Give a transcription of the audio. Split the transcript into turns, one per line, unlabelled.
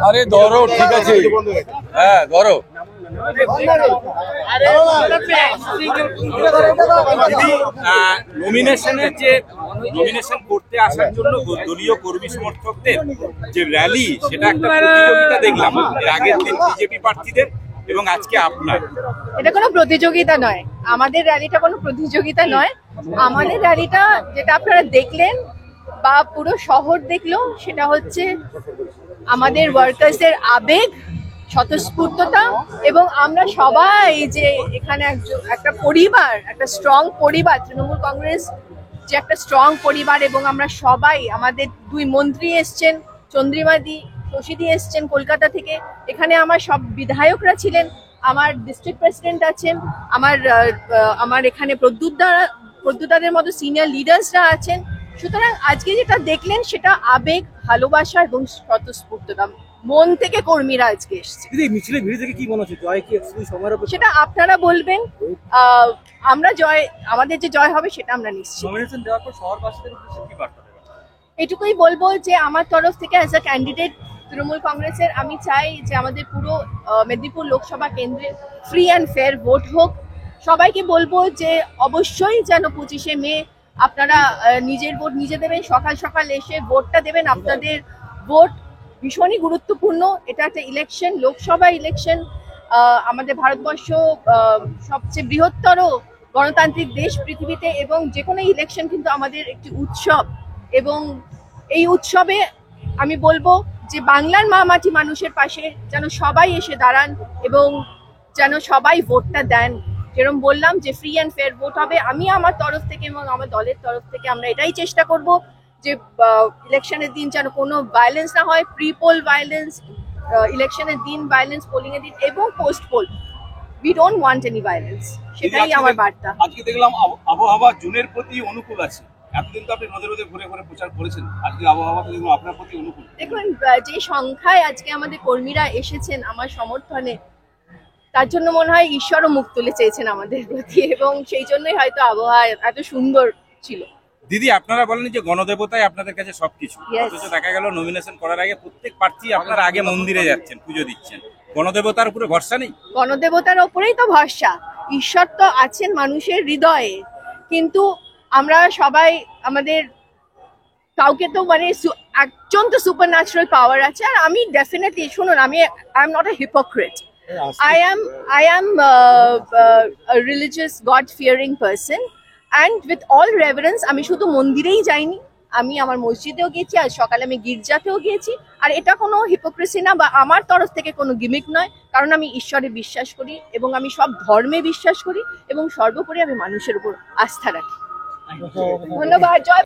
আরে ধরো, ঠিক আছে, হ্যাঁ ধরো।
নমিনেশন করতে আসার জন্য দলীয় কর্মী সমর্থকদের যে র্যালি, সেটা একটা প্রতিযোগিতা দেখলাম এর আগের দিন বিজেপি প্রার্থীদের এবং আজকে আপনার।
এটা কোনো প্রতিযোগিতা নয়, আমাদের র্যালিটা কোনো প্রতিযোগিতা নয়। আমাদের র্যালিটা যেটা আপনারা দেখলেন বা পুরো শহর দেখলো, সেটা হচ্ছে আমাদের ওয়ার্কার্সের আবেগ, স্বতঃস্ফূর্ততা, এবং আমরা সবাই যে এখানে একটা পরিবার, একটা স্ট্রং পরিবার, তৃণমূল কংগ্রেস যে একটা স্ট্রং পরিবার, এবং আমরা সবাই, আমাদের 2 মন্ত্রী এসছেন, চন্দ্রিমাদি শশীদি এসছেন কলকাতা থেকে, এখানে আমার সব বিধায়করা ছিলেন, আমার ডিস্ট্রিক্ট প্রেসিডেন্ট আছেন, আমার এখানে প্রদ্যুৎদাদের মতো সিনিয়র লিডার্সরা আছেন। সুতরাং আজকে যেটা দেখলেন সেটা আবেগ, ভালোবাসা এবং স্বতঃস্ফূর্ততা, মন থেকে কর্মীরা আজকে এসছে।
মিছিলের ভিড় থেকে কি মনে হচ্ছে, জয় কি সময়ের উপর?
সেটা আপনারা বলবেন। আমরা আমাদের যে জয় হবে সেটা আমরা নিশ্চিত।
নমিনেশন দেওয়ার পর শহরবাসীদের উদ্দেশ্যে কি বার্তা দেবেন?
এটুকুই বলবো যে আমার তরফ থেকে অ্যাজ আ ক্যান্ডিডেট তৃণমূল কংগ্রেসের, আমি চাই যে আমাদের পুরো মেদিনীপুর লোকসভা কেন্দ্রে ফ্রি অ্যান্ড ফেয়ার ভোট হোক। সবাইকে বলবো যে অবশ্যই যেন 25শে মে আপনারা নিজের ভোট নিজে দেবেন, সকাল সকাল এসে ভোটটা দেবেন। আপনাদের ভোট ভীষণই গুরুত্বপূর্ণ। এটা একটা ইলেকশন, লোকসভা ইলেকশন। আমাদের ভারতবর্ষ সবচেয়ে বৃহত্তর গণতান্ত্রিক দেশ পৃথিবীতে, এবং যে কোনো ইলেকশন কিন্তু আমাদের একটি উৎসব, এবং এই উৎসবে আমি বলবো যে বাংলার মা মাটি মানুষের পাশে যেন সবাই এসে দাঁড়ান এবং যেন সবাই ভোটটা দেন। যেরকম বললাম যে ফ্রি অ্যান্ড ফেয়ার ভোট হবে। আমি আমার তরফ থেকে এবং আমার দলের তরফ থেকে আমরা এটাই চেষ্টা করব যে ইলেকশনের দিন যেন কোনো ভায়োলেন্স না হয়, প্রি পোল ভায়োলেন্স, ইলেকশনের দিন ভায়োলেন্স, পোলিং এর দিন এবং post pole. We don't want any violence, সেটাই আমার বার্তা।
আজকে দেখলাম আবহাওয়া জুনের প্রতি অনুকূল আছে। এতদিন তো আপনি রোদে রোদে ঘুরে ঘুরে প্রচার করেছেন, আজকে আবহাওয়া আপনার প্রতি অনুকূল।
দেখুন, যে সংখ্যায় আজকে আমাদের কর্মীরা এসেছেন আমার সমর্থনে, তার জন্য মনে হয় ঈশ্বরও মুখ তুলে চেয়েছেন আমাদের প্রতি, এবং সেই জন্যই হয়তো আবহাওয়া এত সুন্দর ছিল।
দিদি, আপনারা বলেন যে গণদেবতাই আপনাদের কাছে সবকিছু, অথচ দেখা গেল নমিনেশন করার আগে প্রত্যেক প্রার্থী আপনারা আগে মন্দিরে যাচ্ছেন, পুজো দিচ্ছেন। গণদেবতার উপরে ভরসা নেই?
গণদেবতার ওপরেই তো ভরসা। ঈশ্বর তো আছেন মানুষের হৃদয়ে, কিন্তু আমরা সবাই আমাদের কাউকে তো মানে একজন তো সুপার ন্যাচারাল পাওয়ার আছে। আর আমি ডেফিনেটলি, শুনুন, I am not a hypocrite. I am a religious, God-fearing person, and with all reverence, আমি শুধু মন্দিরেই যাইনি, আমি আমার মসজিদেও গেছি, আজ সকালে আমি গির্জাতেও গিয়েছি। আর এটা কোনো হিপোক্রেসি না, বা আমার তরফ থেকে কোনো গিমিক নয়, কারণ আমি ঈশ্বরে বিশ্বাস করি এবং আমি সব ধর্মে বিশ্বাস করি, এবং সর্বোপরি আমি মানুষের উপর আস্থা রাখি। ধন্যবাদ। জয়